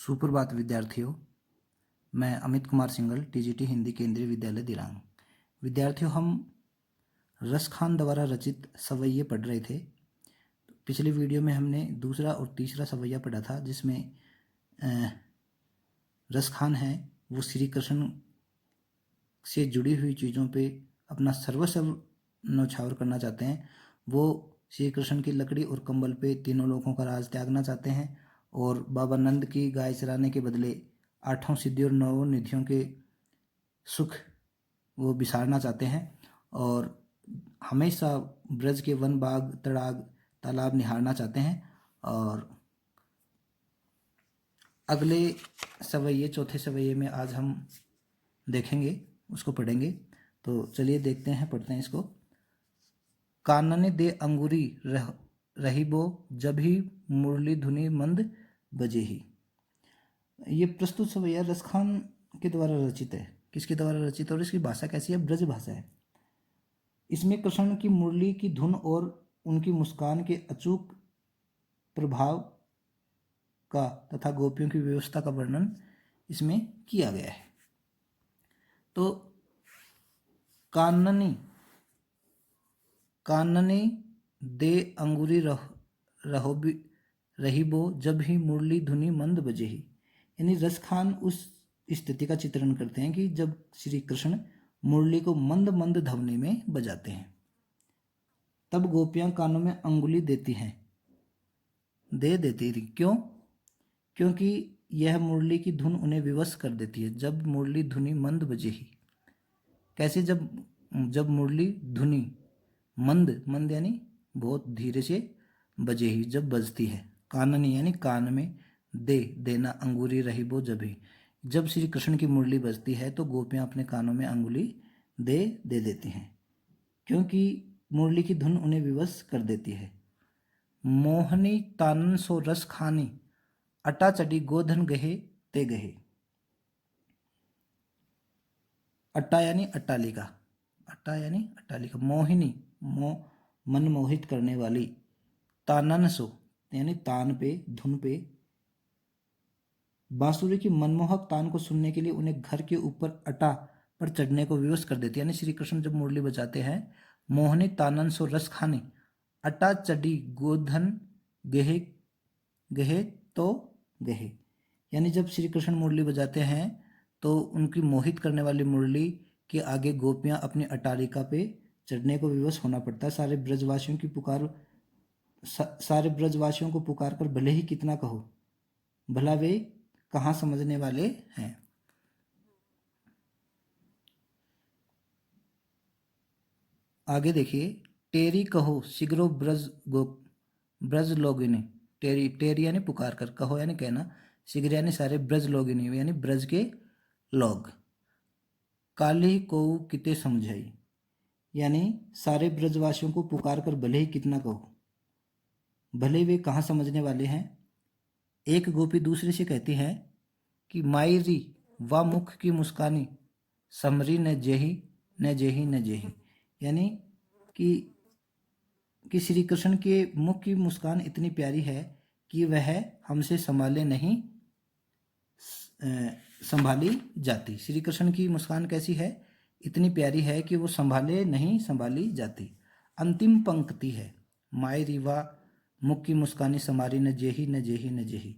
सुप्रभात विद्यार्थियों। मैं अमित कुमार सिंघल, टीजीटी हिंदी केंद्रीय विद्यालय दिरांग। विद्यार्थियों, हम रस खान द्वारा रचित सवैये पढ़ रहे थे। पिछले वीडियो में हमने दूसरा और तीसरा सवैया पढ़ा था, जिसमें रस खान है वो श्री कृष्ण से जुड़ी हुई चीज़ों पे अपना सर्वस्व न्यौछावर करना चाहते हैं। वो श्री कृष्ण की लकड़ी और कंबल पे तीनों लोगों का राज त्यागना चाहते हैं और बाबा नंद की गाय चराने के बदले 8 सिद्धियों और 9 निधियों के सुख वो बिसारना चाहते हैं और हमेशा ब्रज के वन बाग तड़ाग तालाब निहारना चाहते हैं। और अगले सवैये चौथे सवैये में आज हम देखेंगे, उसको पढ़ेंगे। तो चलिए देखते हैं, पढ़ते हैं इसको। कानने दे अंगूरी रही बो, जब ही मुरली धुनी मंद बजे ही। ये प्रस्तुत सवैया रस खान के द्वारा रचित है। किसके द्वारा रचित है और इसकी भाषा कैसी है? ब्रज भाषा है। इसमें कृष्ण की मुरली की धुन और उनकी मुस्कान के अचूक प्रभाव का तथा गोपियों की व्यवस्था का वर्णन इसमें किया गया है। तो काननी दे अंगूरी रही बो, जब ही मुरली धुनी मंद बजे ही। यानी रस खान उस स्थिति का चित्रण करते हैं कि जब श्री कृष्ण मुरली को मंद मंद ध्वनि में बजाते हैं, तब गोपियां कानों में अंगुली देती हैं, देती थी। क्यों? क्योंकि यह मुरली की धुन उन्हें विवश कर देती है। जब मुरली धुनी मंद बजे ही, कैसे? जब मुरली धुनी मंद यानी बहुत धीरे से बजे ही, जब बजती है। काननी यानी कान में, देना अंगूरी रही बो, जब ही, जब श्री कृष्ण की मुरली बजती है तो गोपियां अपने कानों में अंगुली दे देती हैं, क्योंकि मुरली की धुन उन्हें विवश कर देती है। मोहनी तानन सो रस खानी, अटा चढ़ी गोधन गहे ते गहे। अट्टा यानी अट्टालिका, मोहिनी मन मोहित करने वाली, तानन सो यानी तान पे, धुन पे। बांसुरी की मनमोहक तान को सुनने के लिए उन्हें घर के ऊपर अटा पर चढ़ने को विवश कर देती है। यानी श्री कृष्ण जब मुरली बजाते हैं, मोहनी तानन सो रस खानी, अटा चढ़ी गोधन गहे गहे तो गहे। यानी जब श्री कृष्ण मुरली बजाते हैं तो उनकी मोहित करने वाली मुरली के आगे गोपियां अपनी अटारिका पे चढ़ने को विवश होना पड़ता है। सारे ब्रजवासियों को पुकार कर भले ही कितना कहो, भला वे कहाँ समझने वाले हैं। आगे देखिए। टेरी कहो शीघ्रो ब्रज लोगिनी। टेरी यानी पुकार कर, कहो यानी कहना, शीघ्र यानी सारे, ब्रज लोगिनी यानी ब्रज के लोग। काली को किते समझाई, यानी सारे ब्रजवासियों को पुकार कर भले ही कितना कहो, भले वे कहाँ समझने वाले हैं। एक गोपी दूसरे से कहती है कि मायरी व मुख की मुस्कानी, समरी न जेही न जेही न जेही। यानी कि श्री कृष्ण के मुख की मुस्कान इतनी प्यारी है कि वह हमसे संभाली जाती। श्री कृष्ण की मुस्कान कैसी है? इतनी प्यारी है कि वो संभाली जाती। अंतिम पंक्ति है, माय रिवा मुख की मुस्कानी समारी न जेही न जेही न जेही।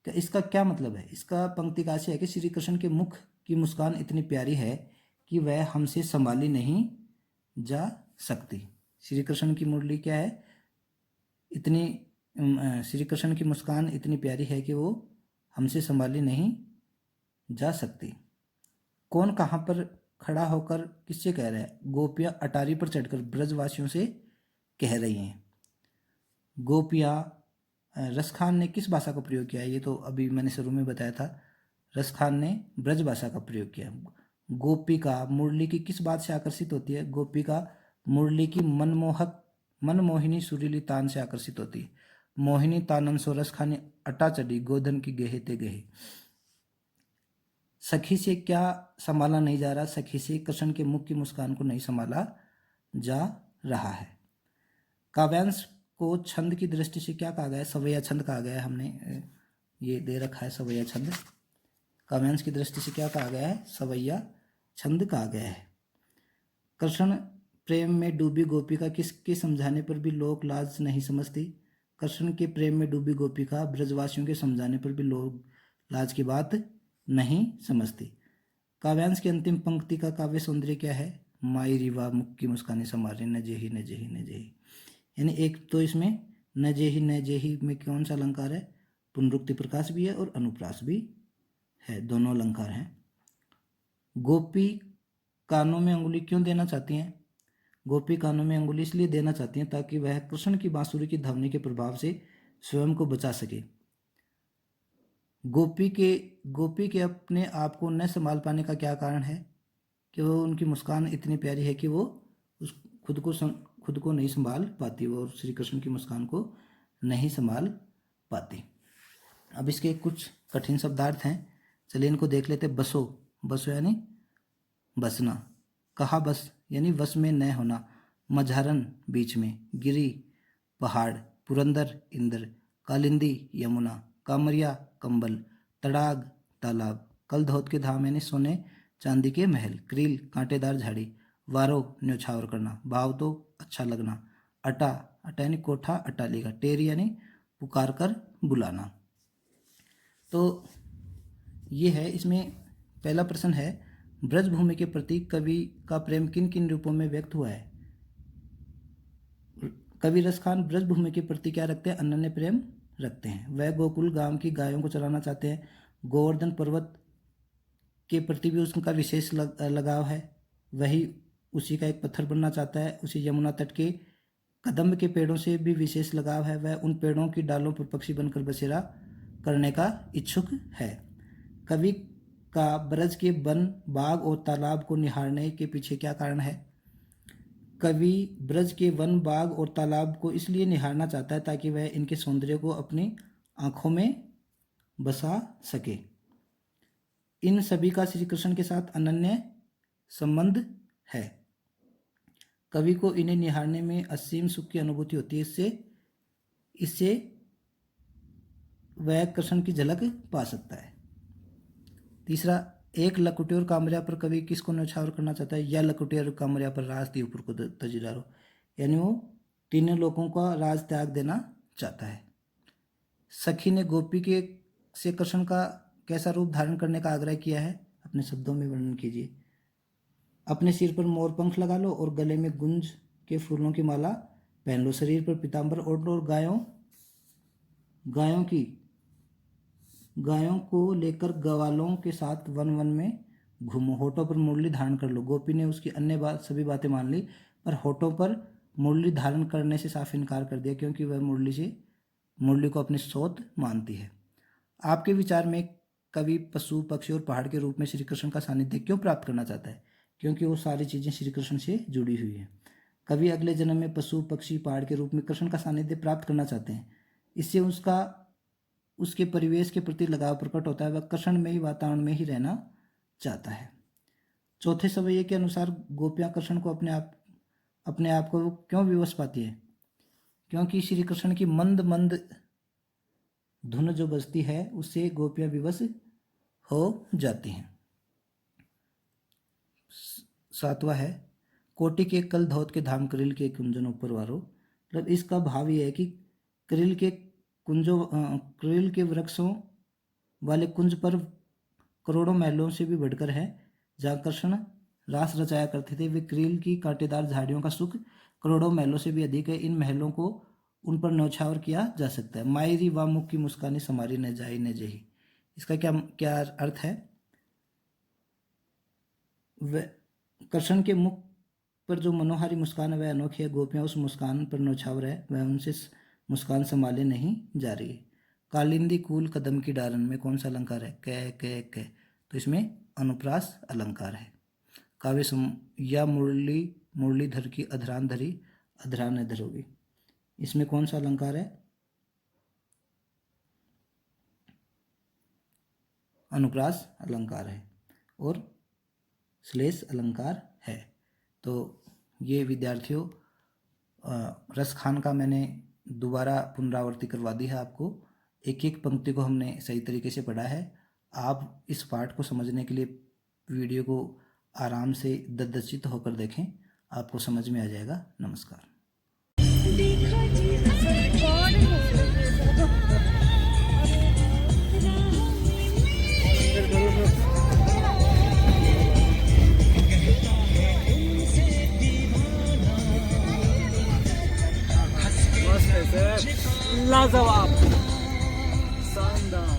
इसका क्या मतलब है? इसका पंक्ति का आशय है कि श्री कृष्ण के मुख की मुस्कान इतनी प्यारी है कि वह हमसे संभाली नहीं जा सकती। श्री कृष्ण की मुरली क्या है? श्री कृष्ण की मुस्कान इतनी प्यारी है कि वो हमसे संभाली नहीं जा सकती। कौन कहाँ पर खड़ा होकर किससे कह रहा है? गोपियां अटारी पर चढ़कर ब्रजवासियों से कह रही हैं। गोपियां, रस खान ने किस भाषा का प्रयोग किया है? ये तो अभी मैंने शुरू में बताया था। रस खान ने ब्रज भाषा का प्रयोग किया। गोपिका मुरली की किस बात से आकर्षित होती है? गोपिका मुरली की मनमोहिनी सुरीली तान से आकर्षित होती है। मोहिनी तानन सो रस खानी, अटा चढ़ी गोधन की गहे ते गहे। सखी से क्या संभाला नहीं जा रहा? सखी से कृष्ण के मुख की मुस्कान को नहीं संभाला जा रहा है। काव्यांश को छंद की दृष्टि से क्या कहा गया है? सवैया छंद कहा गया है। हमने ये दे रखा है सवैया छंद। काव्यांश की दृष्टि से क्या कहा गया है? सवैया छंद कहा गया है। कृष्ण प्रेम में डूबी गोपिका किसके समझाने पर भी लोग लाज नहीं समझती? कृष्ण के प्रेम में डूबी गोपिका ब्रजवासियों के समझाने पर भी लोग लाज की बात नहीं समझती। काव्यांश की अंतिम पंक्ति का काव्य सौंदर्य क्या है? माई रिवा मुख की मुस्कानी समारे न जेही न जेही न जेही। यानी एक तो इसमें न जेही में कौन सा अलंकार है? पुनरुक्ति प्रकाश भी है और अनुप्रास भी है, दोनों अलंकार हैं। गोपी कानों में अंगुली क्यों देना चाहती हैं? गोपी कानों में अंगुली इसलिए देना चाहती हैं ताकि वह कृष्ण की बांसुरी की ध्वनि के प्रभाव से स्वयं को बचा सके। गोपी के अपने आप को न संभाल पाने का क्या कारण है? कि वो उनकी मुस्कान इतनी प्यारी है कि वो उस खुद को नहीं संभाल पाती, वो श्री कृष्ण की मुस्कान को नहीं संभाल पाती। अब इसके कुछ कठिन शब्दार्थ हैं, चलिए इनको देख लेते। बसो, बसो यानी बसना। कहा बस यानी वश में न होना। मझारन बीच में। गिरी पहाड़। पुरंदर इंद्र। कालिंदी यमुना। कामरिया कंबल। तड़ाग तालाब। कल धोत के धाम यानी सोने चांदी के महल। क्रील कांटेदार झाड़ी। वारो न्योछावर करना, भाव तो अच्छा लगना। अटा, अटा यानी कोठा अटाली का। टेरी यानी पुकार कर बुलाना। तो ये है, इसमें पहला प्रश्न है, ब्रजभूमि के प्रति कवि का प्रेम किन किन रूपों में व्यक्त हुआ है? कवि रसखान ब्रजभूमि के प्रति क्या रखते हैं? अनन्य प्रेम रखते हैं। वह गोकुल गांव की गायों को चराना चाहते हैं। गोवर्धन पर्वत के प्रति भी उसका विशेष लगाव है, वही उसी का एक पत्थर बनना चाहता है। उसी यमुना तट के कदम्ब के पेड़ों से भी विशेष लगाव है, वह उन पेड़ों की डालों पर पक्षी बनकर बसेरा करने का इच्छुक है। कवि का ब्रज के वन बाग और तालाब को निहारने के पीछे क्या कारण है? कवि ब्रज के वन बाग और तालाब को इसलिए निहारना चाहता है ताकि वह इनके सौंदर्य को अपनी आंखों में बसा सके। इन सभी का श्री कृष्ण के साथ अनन्य संबंध है। कवि को इन्हें निहारने में असीम सुख की अनुभूति होती है। इससे वह कृष्ण की झलक पा सकता है। तीसरा, एक लकुटी और कामरिया पर कवि किसको न्यौछावर करना चाहता है? या लकुटी और कामरिया पर राज दी ऊपर को तजीदारो, यानी वो तीनों लोगों का राज त्याग देना चाहता है। सखी ने गोपी के से कृष्ण का कैसा रूप धारण करने का आग्रह किया है? अपने शब्दों में वर्णन कीजिए। अपने सिर पर मोर पंख लगा लो और गले में गुंज के फूलों की माला पहन लो। शरीर पर पीताम्बर ओढ़ लो और गायों को लेकर ग्वालों के साथ वन वन में घूमो। होठों पर मुरली धारण कर लो। गोपी ने उसकी अन्य सभी बातें मान ली, पर होठों पर मुरली धारण करने से साफ इनकार कर दिया, क्योंकि वह मुरली को अपनी सोत मानती है। आपके विचार में कवि पशु पक्षी और पहाड़ के रूप में श्री कृष्ण का सानिध्य क्यों प्राप्त करना चाहता है? क्योंकि वो सारी चीज़ें श्री कृष्ण से जुड़ी हुई हैं। कवि अगले जन्म में पशु पक्षी पहाड़ के रूप में कृष्ण का सानिध्य प्राप्त करना चाहते हैं। इससे उसके परिवेश के प्रति लगाव प्रकट होता है, वह कृष्ण में ही वातावरण में ही रहना चाहता है। चौथे सवैये के अनुसार गोपियाँ कृष्ण को अपने आप को क्यों विवश पाती है? क्योंकि श्री कृष्ण की मंद मंद धुन जो बजती है उससे गोपियाँ विवश हो जाती हैं। सातवां है, कोटि के कल धौत के धाम करिल के कुंजन ऊपर वारो। मतलब इसका भाव ये है कि करिल के वृक्षों वाले कुंज पर करोड़ों महलों से भी बढ़कर है। जहाँ कृष्ण रास रचाया करते थे, वे करील की कांटेदार झाड़ियों का सुख करोड़ों महलों से भी अधिक है। इन महलों को उन पर न्यौछावर किया जा सकता है। मायरी वा मुख की मुस्कानी समारी न जाई न जही। इसका क्या अर्थ है? कृष्ण के मुख पर जो मनोहारी मुस्कान है वह अनोखी है। गोपियाँ उस मुस्कान पर न्यौछावर है, वह उनसे मुस्कान संभाले नहीं जा रही। कालिंदी कूल कदम की डारन में कौन सा अलंकार है? क, तो इसमें अनुप्रास अलंकार है। काव्य या मुरलीधर की अधरान धरी अधरान न धरोगी, इसमें कौन सा अलंकार है? अनुप्रास अलंकार है और श्लेष अलंकार है। तो ये विद्यार्थियों रसखान का मैंने दोबारा पुनरावृत्ति करवा दी है आपको। एक एक पंक्ति को हमने सही तरीके से पढ़ा है। आप इस पाठ को समझने के लिए वीडियो को आराम से ददचित होकर देखें, आपको समझ में आ जाएगा। नमस्कार। लाजवाब, शानदार।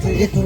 देखो